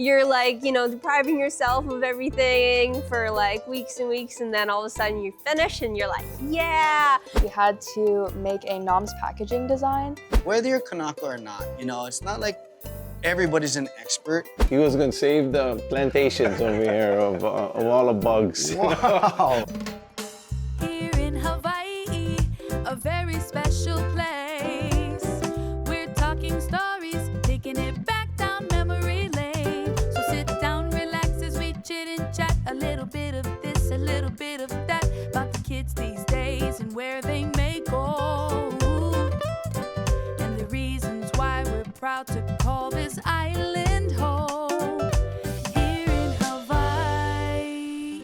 You're like, depriving yourself of everything for like weeks and weeks, and then all of a sudden you finish and you're like, yeah. We had to make a NOMS packaging design. Whether you're Kamaka or not, it's not like everybody's an expert. He was gonna save the plantations over here of all the bugs. Wow. Here in Hawaii, a very special place. We're talking stories, taking it back down memory lane. So sit down, relax as we chit and chat. A little bit of this, a little bit of that, about the kids these days and where they may go. And the reasons why we're proud to call this island home. Here in Hawaii.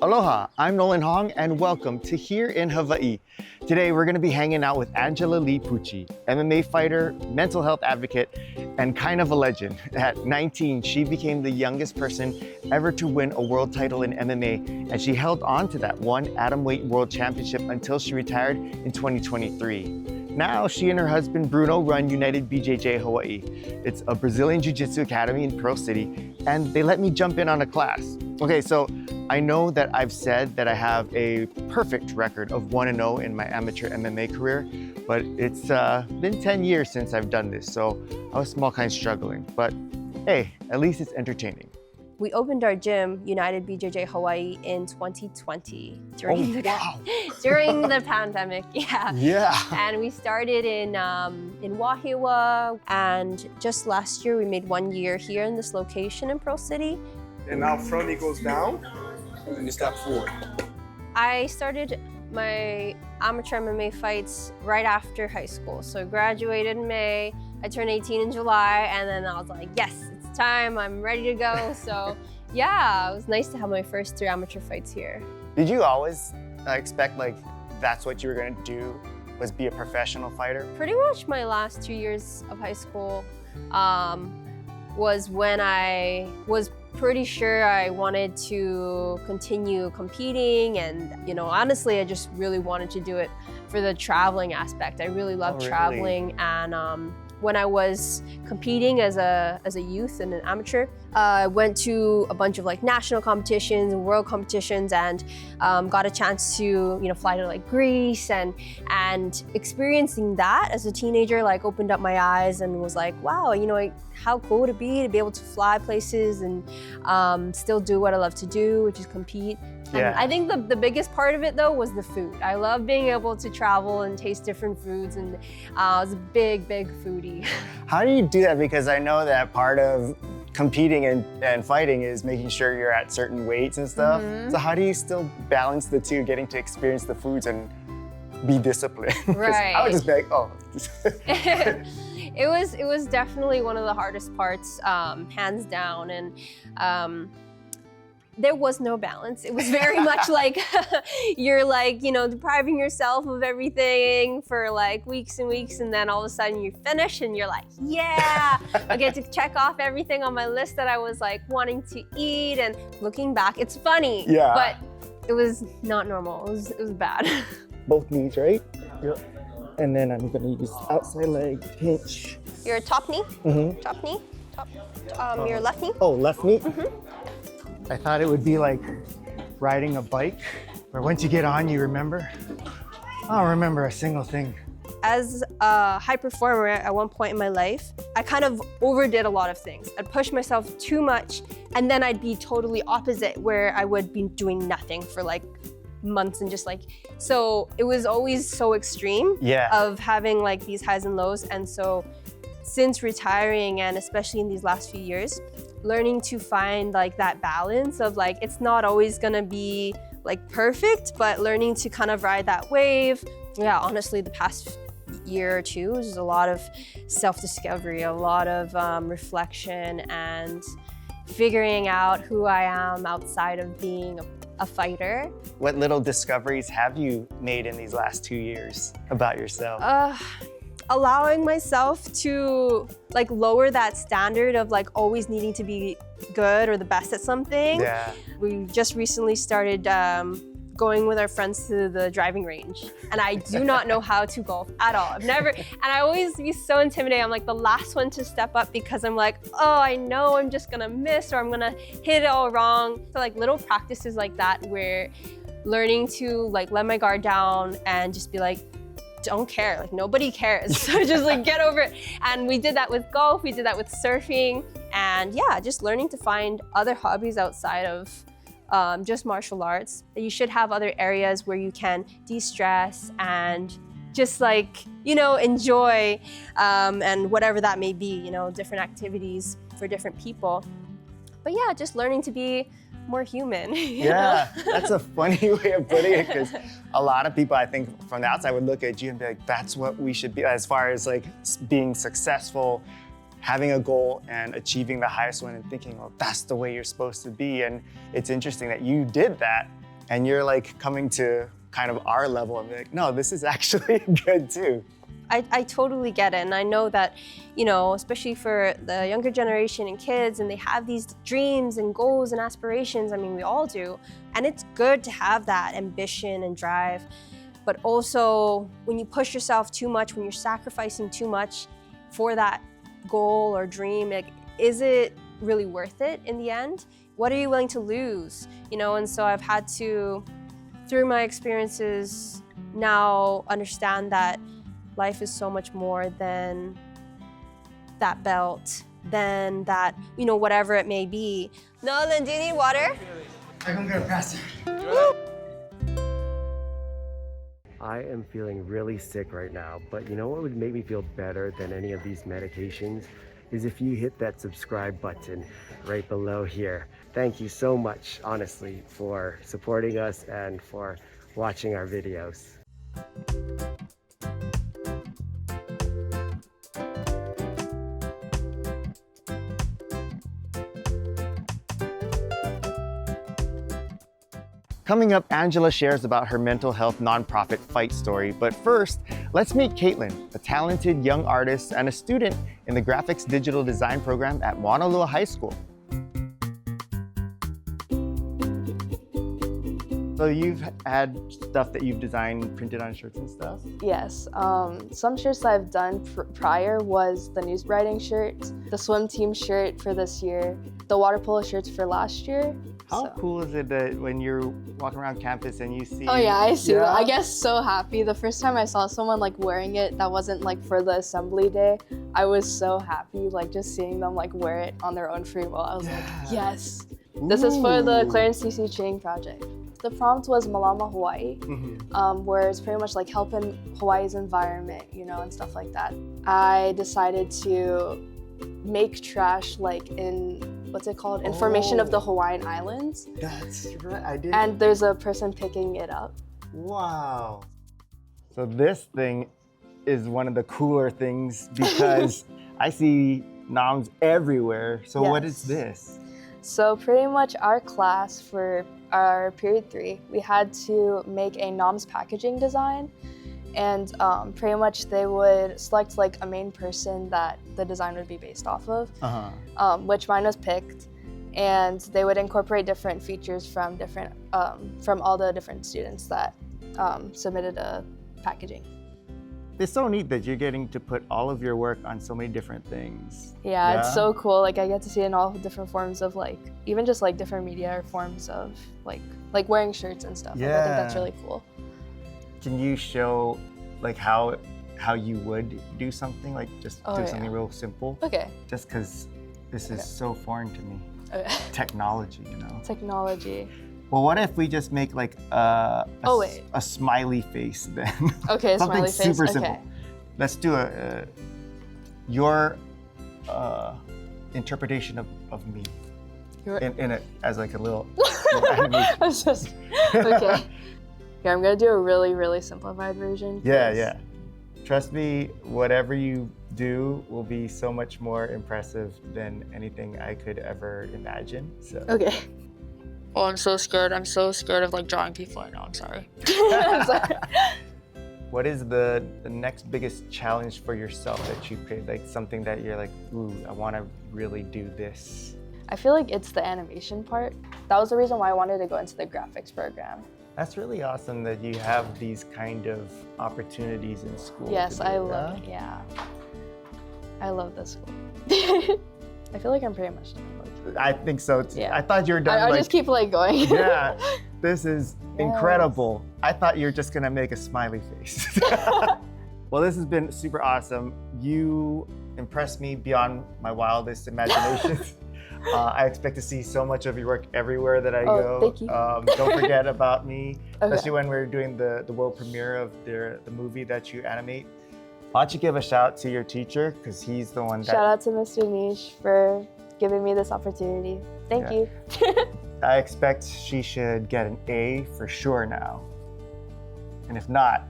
Aloha, I'm Nolan Hong and welcome to Here in Hawaii. Today we're going to be hanging out with Lee Pucci, MMA fighter, mental health advocate, and kind of a legend. At 19, she became the youngest person ever to win a world title in MMA, and she held on to that ONE Atomweight World Championship until she retired in 2023. Now, she and her husband Bruno run United BJJ Hawaii. It's a Brazilian Jiu-Jitsu academy in Pearl City, and they let me jump in on a class. Okay, so I know that I've said that I have a perfect record of 1-0 in my amateur MMA career, but it's been 10 years since I've done this, so I was small kind struggling. But hey, at least it's entertaining. We opened our gym, United BJJ Hawaii, in 2020 during the pandemic. Yeah. And we started in Wahiawa, and just last year we made 1 year here in this location in Pearl City. And now front knee goes down, and you step forward. I started my amateur MMA fights right after high school. So I graduated in May, I turned 18 in July, and then I was like, yes, it's time, I'm ready to go. So yeah, it was nice to have my first 3 amateur fights here. Did you always expect that's what you were gonna do, was be a professional fighter? Pretty much my last 2 years of high school was when I was pretty sure I wanted to continue competing, and honestly I just really wanted to do it for the traveling aspect. I really love traveling, and when I was competing as a youth and an amateur, I went to a bunch of national competitions and world competitions, and got a chance to fly to Greece, and experiencing that as a teenager opened up my eyes and was like, wow, how cool would it be to be able to fly places and still do what I love to do, which is compete. Yeah. And I think the biggest part of it though was the food. I love being able to travel and taste different foods, and I was a big foodie. How do you do that? Because I know that part of competing and fighting is making sure you're at certain weights and stuff. Mm-hmm. So how do you still balance the two, getting to experience the foods and be disciplined? Right. I would just be like, oh. It was definitely one of the hardest parts, hands down, and there was no balance. It was very much like you're depriving yourself of everything for weeks and weeks, and then all of a sudden you finish and you're like, yeah, I get to check off everything on my list that I was wanting to eat. And looking back, it's funny, yeah, but it was not normal. It was bad. Both knees, right? Yep. And then I'm gonna use outside leg pinch. Your top knee? Mm-hmm. Top knee? Your left knee? Oh, left knee? Mm-hmm. I thought it would be like riding a bike, where once you get on, you remember. I don't remember a single thing. As a high performer at one point in my life, I kind of overdid a lot of things. I'd push myself too much, and then I'd be totally opposite, where I would be doing nothing for months and just so it was always so extreme, yeah, of having these highs and lows. And so since retiring, and especially in these last few years, learning to find that balance of it's not always gonna be perfect, but learning to kind of ride that wave. Yeah, honestly, the past year or two was a lot of self-discovery, a lot of reflection, and figuring out who I am outside of being a fighter. What little discoveries have you made in these last 2 years about yourself? Allowing myself to lower that standard of always needing to be good or the best at something. Yeah. We just recently started going with our friends to the driving range. And I do not know how to golf at all. I've never, and I always be so intimidated. I'm like the last one to step up because I'm like, oh, I know I'm just gonna miss or I'm gonna hit it all wrong. So like little practices like that where learning to like let my guard down and just be like, don't care, like nobody cares. So just like get over it. And we did that with golf, we did that with surfing. And yeah, just learning to find other hobbies outside of just martial arts. You should have other areas where you can de-stress and just like, you know, enjoy and whatever that may be, you know, different activities for different people. But yeah, just learning to be more human. Yeah, that's a funny way of putting it, because a lot of people, I think, from the outside would look at you and be like, that's what we should be, as far as like being successful, having a goal and achieving the highest one and thinking, well, that's the way you're supposed to be. And it's interesting that you did that and you're like coming to kind of our level and be like, no, this is actually good too. I totally get it. And I know that, you know, especially for the younger generation and kids, and they have these dreams and goals and aspirations. I mean, we all do. And it's good to have that ambition and drive. But also, when you push yourself too much, when you're sacrificing too much for that goal or dream, like, is it really worth it in the end? What are you willing to lose? You know, and so I've had to, through my experiences, now understand that life is so much more than that belt, than that, you know, whatever it may be. Nolan, do you need water? I'm gonna pass it. I am feeling really sick right now, but you know what would make me feel better than any of these medications is if you hit that subscribe button right below here. Thank you so much, honestly, for supporting us and for watching our videos. Coming up, Angela shares about her mental health nonprofit Fightstory. But first, let's meet Caitlin, a talented young artist and a student in the graphics digital design program at Mauna Loa High School. So you've had stuff that you've designed printed on shirts and stuff? Yes, some shirts that I've done prior was the news writing shirt, the swim team shirt for this year, the water polo shirts for last year. How cool is it that when you're walking around campus and you see... Oh yeah, I see that. I get so happy. The first time I saw someone like wearing it that wasn't like for the assembly day, I was so happy, like just seeing them like wear it on their own free will. I was like, yes. This is for the Clarence C.C. Ching project. The prompt was Malama Hawaii, where it's pretty much like helping Hawaii's environment, you know, and stuff like that. I decided to make trash like in, what's it called? Information of the Hawaiian Islands. That's right, I did. And there's a person picking it up. Wow. So this thing is one of the cooler things because I see noms everywhere. So what is this? So pretty much our class for our period 3, we had to make a noms packaging design, and pretty much they would select like a main person that the design would be based off of, which mine was picked, and they would incorporate different features from different from all the different students that submitted a packaging. It's so neat that you're getting to put all of your work on so many different things. Yeah, it's so cool. Like I get to see it in all different forms of like, even just like different media or forms of like wearing shirts and stuff. Yeah. Like, I think that's really cool. Can you show like how you would do something, like just do something real simple? Okay. Just because this is so foreign to me. Okay. Technology, you know? Technology. Well, what if we just make like a smiley face then? Okay, something smiley face. super simple. Okay. Let's do your interpretation of me in it as like a little animation. I was just, okay. Yeah, I'm gonna do a really, really simplified version. Yeah. Trust me, whatever you do will be so much more impressive than anything I could ever imagine. So. Okay. Oh, I'm so scared. I'm so scared of like drawing people right now. I'm sorry. I'm sorry. What is the next biggest challenge for yourself that you create? Like something that you're like, ooh, I want to really do this. I feel like it's the animation part. That was the reason why I wanted to go into the graphics program. That's really awesome that you have these kind of opportunities in school. Yes, to do I it, love huh? it. Yeah. I love this school. I feel like I'm pretty much done. I think so too. Yeah. I thought you were done. I like, just keep like going. yeah, this is Yes. incredible. I thought you were just gonna make a smiley face. Well, this has been super awesome. You impressed me beyond my wildest imaginations. I expect to see so much of your work everywhere that I go. Thank you. Don't forget about me, Okay. especially when we're doing the world premiere of the movie that you animate. Why don't you give a shout out to your teacher, because he's the one that... Shout out to Mr. Niche for giving me this opportunity. Thank you. I expect she should get an A for sure now. And if not...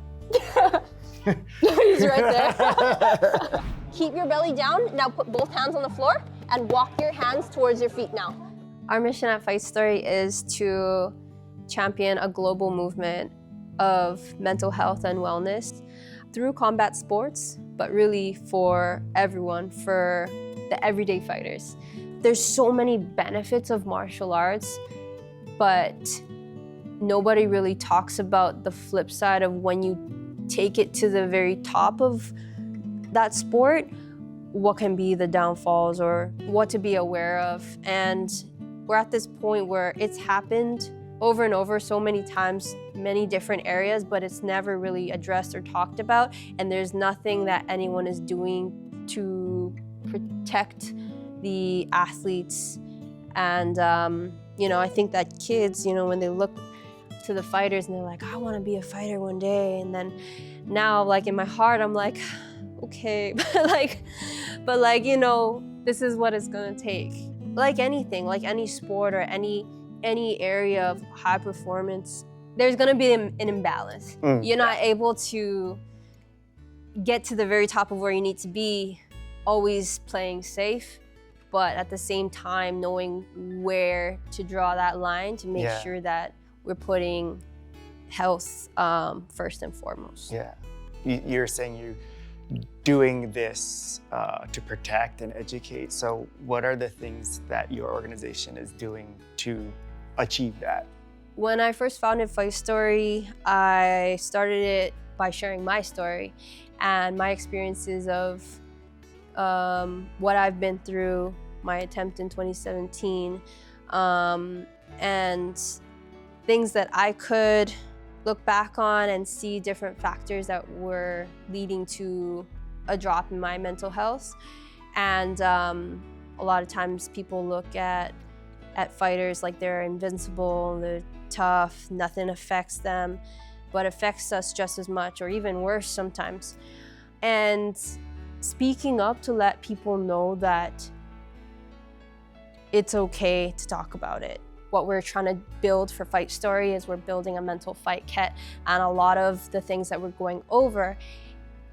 He's right there. Keep your belly down. Now put both hands on the floor and walk your hands towards your feet now. Our mission at Fightstory is to champion a global movement of mental health and wellness through combat sports, but really for everyone, for the everyday fighters. There's so many benefits of martial arts, but nobody really talks about the flip side of when you take it to the very top of that sport, what can be the downfalls or what to be aware of. And we're at this point where it's happened over and over so many times, many different areas, but it's never really addressed or talked about. And there's nothing that anyone is doing to protect the athletes. And, I think that kids, when they look to the fighters and they're like, I want to be a fighter one day. And then now, like in my heart, I'm like, okay, but this is what it's gonna take. Like anything, like any sport or any area of high performance, there's gonna be an imbalance. You're not able to get to the very top of where you need to be, always playing safe, but at the same time knowing where to draw that line to make sure that we're putting health first and foremost. Yeah, you're saying you're doing this to protect and educate. So what are the things that your organization is doing to achieve that? When I first founded Fightstory, I started it by sharing my story and my experiences of what I've been through, my attempt in 2017, and things that I could look back on and see different factors that were leading to a drop in my mental health. And a lot of times people look at fighters like they're invincible, they're tough, nothing affects them, but affects us just as much or even worse sometimes. And speaking up to let people know that it's okay to talk about it. What we're trying to build for Fightstory is we're building a mental fight kit, and a lot of the things that we're going over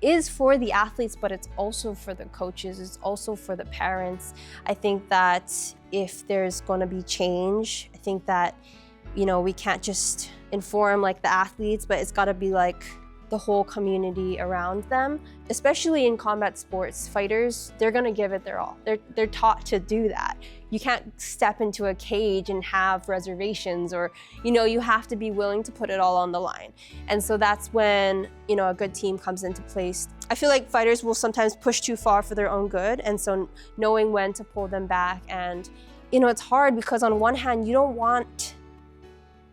is for the athletes, but it's also for the coaches, it's also for the parents. I think that if there's gonna be change, I think that, we can't just inform like the athletes, but it's gotta be like the whole community around them. Especially in combat sports, fighters, they're gonna give it their all. They're taught to do that. You can't step into a cage and have reservations, or, you have to be willing to put it all on the line. And so that's when, a good team comes into place. I feel like fighters will sometimes push too far for their own good. And so knowing when to pull them back, and, it's hard because on one hand, you don't want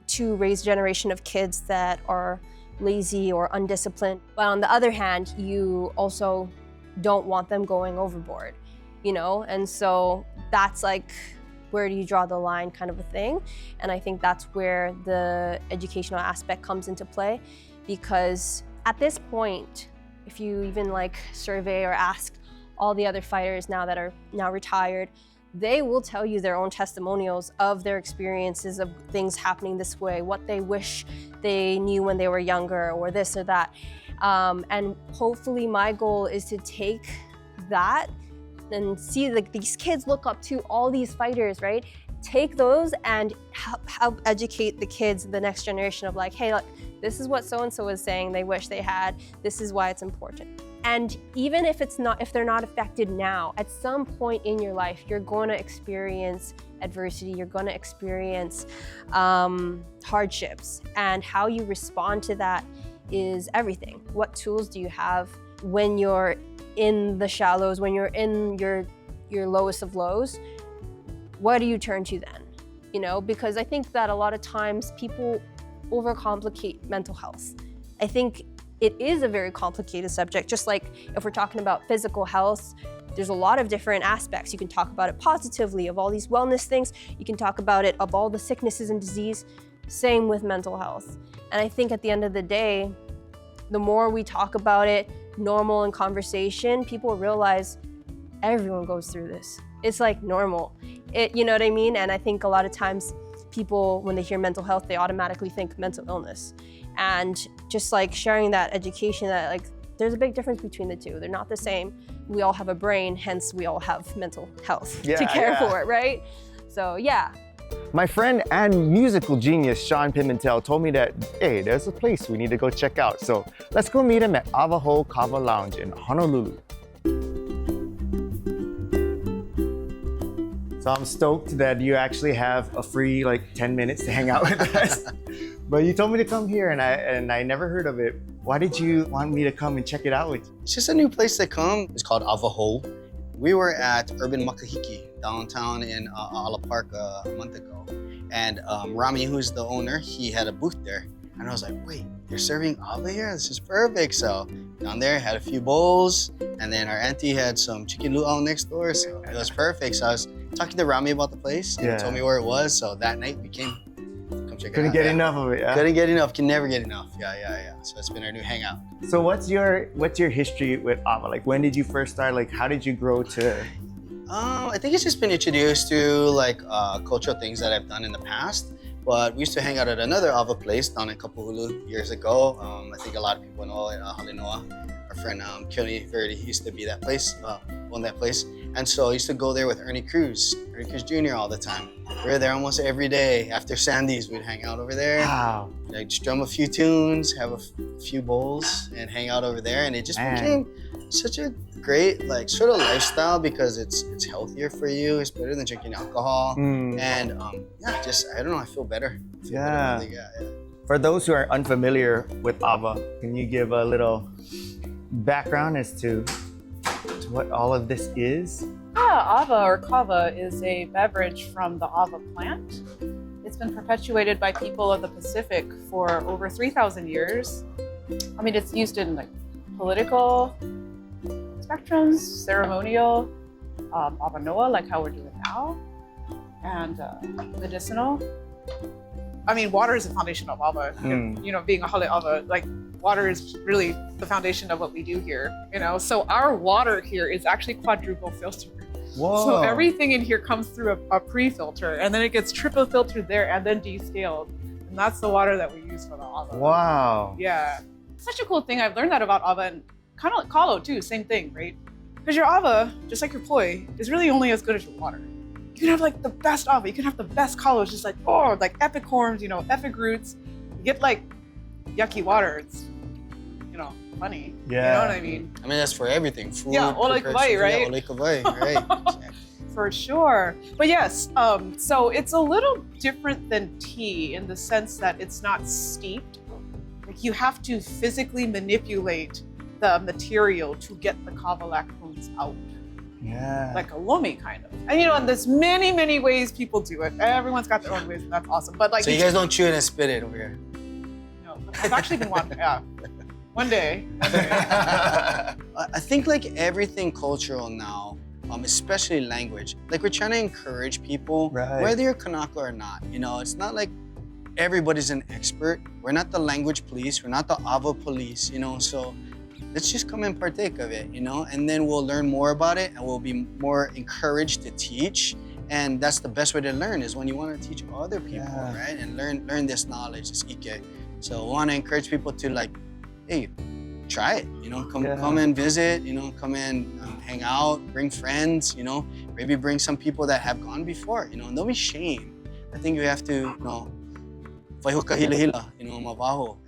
to raise a generation of kids that are lazy or undisciplined. But on the other hand, you also don't want them going overboard, And so that's like, where do you draw the line kind of a thing? And I think that's where the educational aspect comes into play, because at this point, if you even survey or ask all the other fighters now that are now retired, they will tell you their own testimonials of their experiences of things happening this way, what they wish they knew when they were younger, or this or that. And hopefully my goal is to take that and see these kids look up to all these fighters, right? Take those and help educate the kids, the next generation of hey, look, this is what so-and-so was saying they wish they had. This is why it's important. And even if they're not affected now, at some point in your life, you're going to experience adversity, you're going to experience hardships, and how you respond to that is everything. What tools do you have when you're in the shallows, when you're in your lowest of lows? What do you turn to then? You know, because I think that a lot of times people overcomplicate mental health. I think it is a very complicated subject, just like if we're talking about physical health, there's a lot of different aspects. You can talk about it positively, of all these wellness things. You can talk about it of all the sicknesses and disease. Same with mental health. And I think at the end of the day, the more we talk about it, normal in conversation, people realize everyone goes through this. It's like normal. You know what I mean? And I think a lot of times people, when they hear mental health, they automatically think mental illness. And just like sharing that education that like, there's a big difference between the two. They're not the same. We all have a brain, hence we all have mental health to care for it, right? So yeah. My friend and musical genius, Shawn Pimental, told me that, hey, there's a place we need to go check out. So let's go meet him at Avaho Kava Lounge in Honolulu. So I'm stoked that you actually have a free like 10 minutes to hang out with us. But you told me to come here and I never heard of it. Why did you want me to come and check it out with you? It's just a new place to come. It's called Avaho. We were at Urban Makahiki downtown in Ala Park a month ago. And Rami, who's the owner, he had a booth there. And I was like, wait, they're serving ava here? This is perfect. So down there, had a few bowls. And then our auntie had some chicken luau next door. So it was perfect. So I was talking to Rami about the place. And he told me where it was. So that night we came. Come check it out. Couldn't get enough of it, yeah? Couldn't get enough. Can never get enough. Yeah. So it's been our new hangout. So what's your history with ava? Like when did you first start? Like how did you grow to? I think it's just been introduced to like cultural things that I've done in the past. But we used to hang out at another ava place down in Kapahulu years ago. I think a lot of people know it, Halinoa. Our friend Keone Verdi used to be that place, owned that place. And so I used to go there with Ernie Cruz Jr. all the time. We were there almost every day. After Sandy's, we'd hang out over there. Wow. Like strum a few tunes, have a few bowls, and hang out over there. And it just became such a great like sort of lifestyle because it's healthier for you. It's better than drinking alcohol. And I don't know, I feel better. Yeah. For those who are unfamiliar with ava, can you give a little background as to what all of this is? Yeah, ava or kava is a beverage from the ava plant. It's been perpetuated by people of the Pacific for over 3,000 years. I mean, it's used in like political spectrums, ceremonial, avanoa, like how we're doing now, and medicinal. I mean, water is the foundation of ava. You know, being a hale ava, like water is really the foundation of what we do here. You know, so our water here is actually quadruple filtered. Whoa. So everything in here comes through a pre-filter, and then it gets triple filtered there, and then descaled, and that's the water that we use for the ava. Wow. Yeah, such a cool thing. I've learned that about ava, and kind of like kalo too. Same thing, right? Because your ava, just like your poi, is really only as good as your water. You can have like the best ava, you can have the best kalos, just like like epic horns, you know, epic roots. You get like yucky water. It's funny. Yeah. You know what I mean? I mean, that's for everything. Food, yeah, ole kawai, right? Yeah, ole kawai, right. For sure. But yes, so it's a little different than tea in the sense that it's not steeped. Like you have to physically manipulate the material to get the kava lactones out. Yeah. Like a lomi kind of. And and there's many, many ways people do it. Everyone's got their own ways, and that's awesome. But like, so you guys don't chew it and spit it over here? No, I've actually been wanting, One day. I think like everything cultural now, especially language, like we're trying to encourage people, whether you're Kanaka or not. You know, it's not like everybody's an expert. We're not the language police. We're not the ava police, so let's just come and partake of it, and then we'll learn more about it and we'll be more encouraged to teach. And that's the best way to learn is when you want to teach other people, right? And learn this knowledge, this ike. So I want to encourage people to like, hey, try it, come and visit, come and hang out, bring friends, maybe bring some people that have gone before, don't be shame. I think you have to,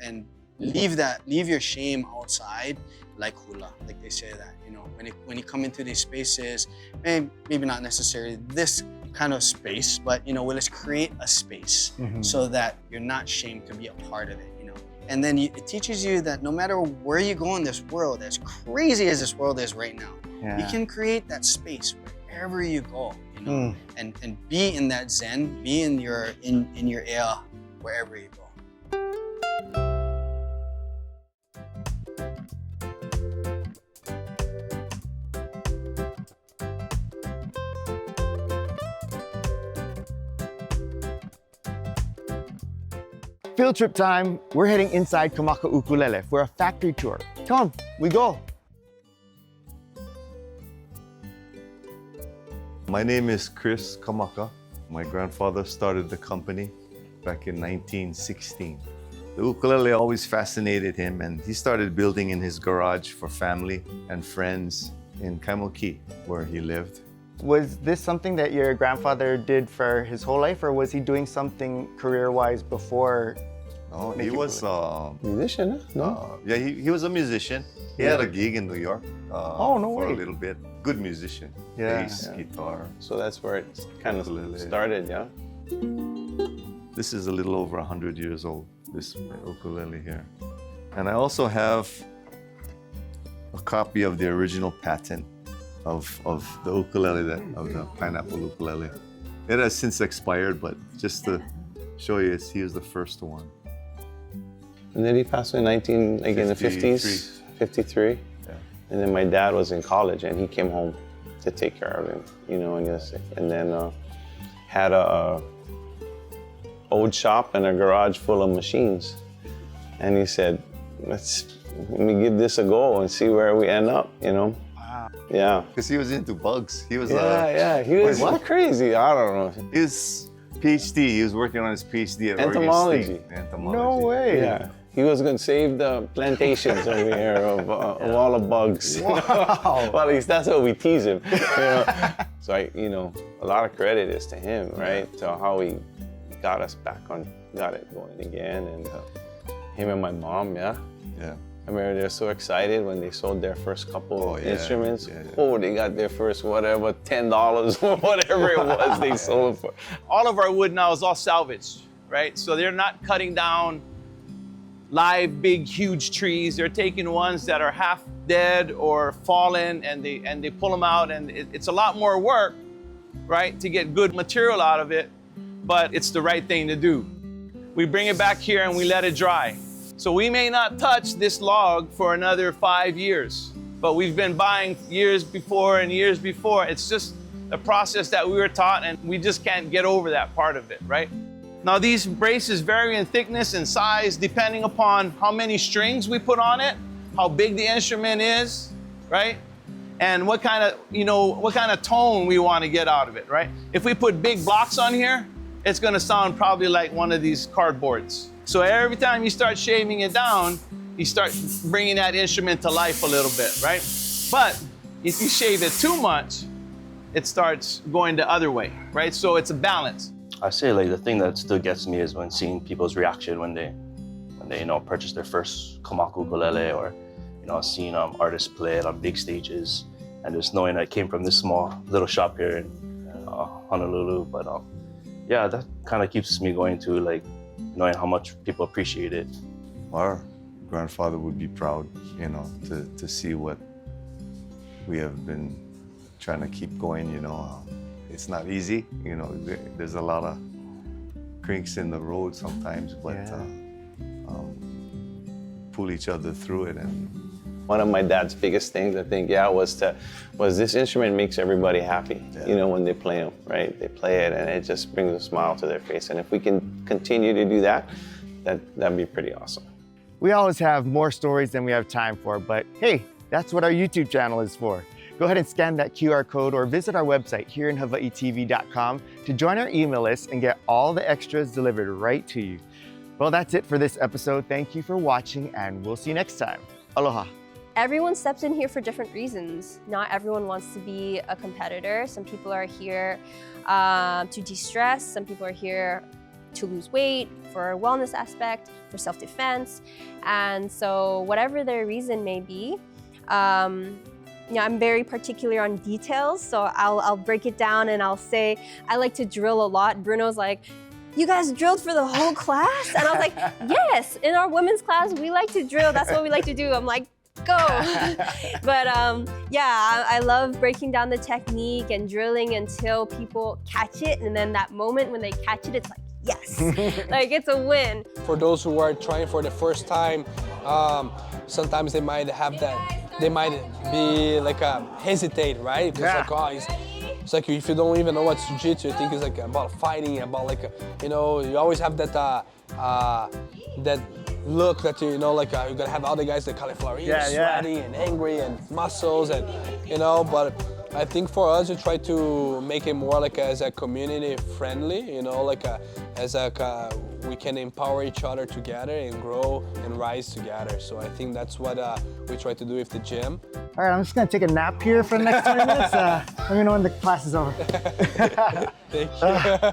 and leave your shame outside, like hula, like they say that, you know, when you come into these spaces, maybe not necessarily this kind of space, but you know, well, let's create a space so that you're not ashamed to be a part of it, you know. And then it teaches you that no matter where you go in this world, as crazy as this world is right now, you can create that space wherever you go, you know, and be in that zen, be in your air wherever you go. Field trip time. We're heading inside Kamaka Ukulele for a factory tour. Come on, we go. My name is Chris Kamaka. My grandfather started the company back in 1916. The ukulele always fascinated him, and he started building in his garage for family and friends in Kaimoki, where he lived. Was this something that your grandfather did for his whole life, or was he doing something career-wise before? No, he was a musician, no? Yeah, he was a musician. He had a gig in New York for a little bit. Good musician, bass, guitar. So that's where it kind of started, yeah? This is a little over 100 years old, this ukulele here. And I also have a copy of the original patent of the ukulele, of the pineapple ukulele. It has since expired, but just to show you, he was the first one. And then he passed away in the 50s, 53. Yeah. And then my dad was in college and he came home to take care of him, you know, and then had a old shop and a garage full of machines. And he said, let me give this a go and see where we end up, you know? Wow. Yeah. Because he was into bugs. He was he was crazy. I don't know. His PhD, he was working on his PhD at Entomology. Oregon State. Entomology. No way. Yeah. He was going to save the plantations over here of all the bugs. Wow. Well, at least that's what we tease him. You know? So a lot of credit is to him, right? To how he got us back on, got it going again, and him and my mom, yeah. I remember they were so excited when they sold their first couple instruments. Oh, they got their first whatever, $10 or whatever it was they sold it for. All of our wood now is all salvaged, right? So they're not cutting down live, big, huge trees. They're taking ones that are half dead or fallen, and they pull them out, and it's a lot more work, right, to get good material out of it, but it's the right thing to do. We bring it back here and we let it dry. So we may not touch this log for another 5 years, but we've been buying years before and years before. It's just a process that we were taught, and we just can't get over that part of it, right? Now these braces vary in thickness and size depending upon how many strings we put on it, how big the instrument is, right? And what kind of tone we want to get out of it, right? If we put big blocks on here, it's going to sound probably like one of these cardboards. So every time you start shaving it down, you start bringing that instrument to life a little bit, right? But if you shave it too much, it starts going the other way, right? So it's a balance. I say like the thing that still gets me is when seeing people's reaction when they purchase their first Kamaka ukulele, or seeing artists play it on big stages, and just knowing that it came from this small little shop here in Honolulu. But yeah, that kind of keeps me going too, like knowing how much people appreciate it. Our grandfather would be proud, to see what we have been trying to keep going, It's not easy, there's a lot of crinks in the road sometimes, but pull each other through it. And one of my dad's biggest things, I think, was this instrument makes everybody happy, when they play them, right? They play it and it just brings a smile to their face. And if we can continue to do that, that'd be pretty awesome. We always have more stories than we have time for, but hey, that's what our YouTube channel is for. Go ahead and scan that QR code or visit our website hereinhawaiitv.com to join our email list and get all the extras delivered right to you. Well, that's it for this episode. Thank you for watching, and we'll see you next time. Aloha. Everyone steps in here for different reasons. Not everyone wants to be a competitor. Some people are here to de-stress. Some people are here to lose weight, for a wellness aspect, for self-defense. And so whatever their reason may be, Yeah, I'm very particular on details, so I'll break it down and I'll say, I like to drill a lot. Bruno's like, you guys drilled for the whole class? And I was like, yes, in our women's class, we like to drill. That's what we like to do. I'm like, go. But yeah, I love breaking down the technique and drilling until people catch it. And then that moment when they catch it, it's like, yes, like it's a win. For those who are trying for the first time, sometimes they might have that. They might be like hesitate, right? It's like, oh, it's like if you don't even know what's jiu-jitsu, you think it's like about fighting, about like, you know, you always have that that look that you know, like you're gonna have other guys that cauliflower ears, sweaty and angry and muscles and, you know, but I think for us, we try to make it more like as a community friendly, you know, like we can empower each other together and grow and rise together. So I think that's what we try to do with the gym. All right, I'm just gonna take a nap here for the next 20 minutes. Let me know when the class is over. Thank you.